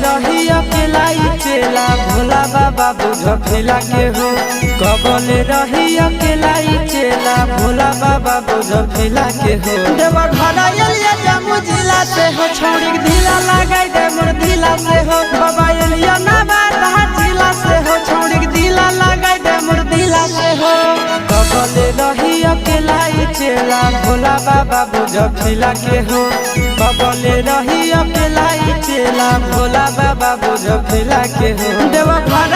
रही अकेला चेला भोला बाबा बुझ फिला के हो। कबले रही अकेला चेला भोला बाबा बुझ फिला के हो। देवा घरा एलिया जामु जिला से हो छोड़ी ढीला लगाई दे मोर ढीला से हो। बाबा एलिया ना बात जिला से हो छोड़ी ढीला लगाई दे मोर ढीला से हो। कबले रही अकेला चेला भोला बाबा बुझ फिला के हो। कबले रही अकेला चेला भोला बाबा बुझ फिला के हो। देवा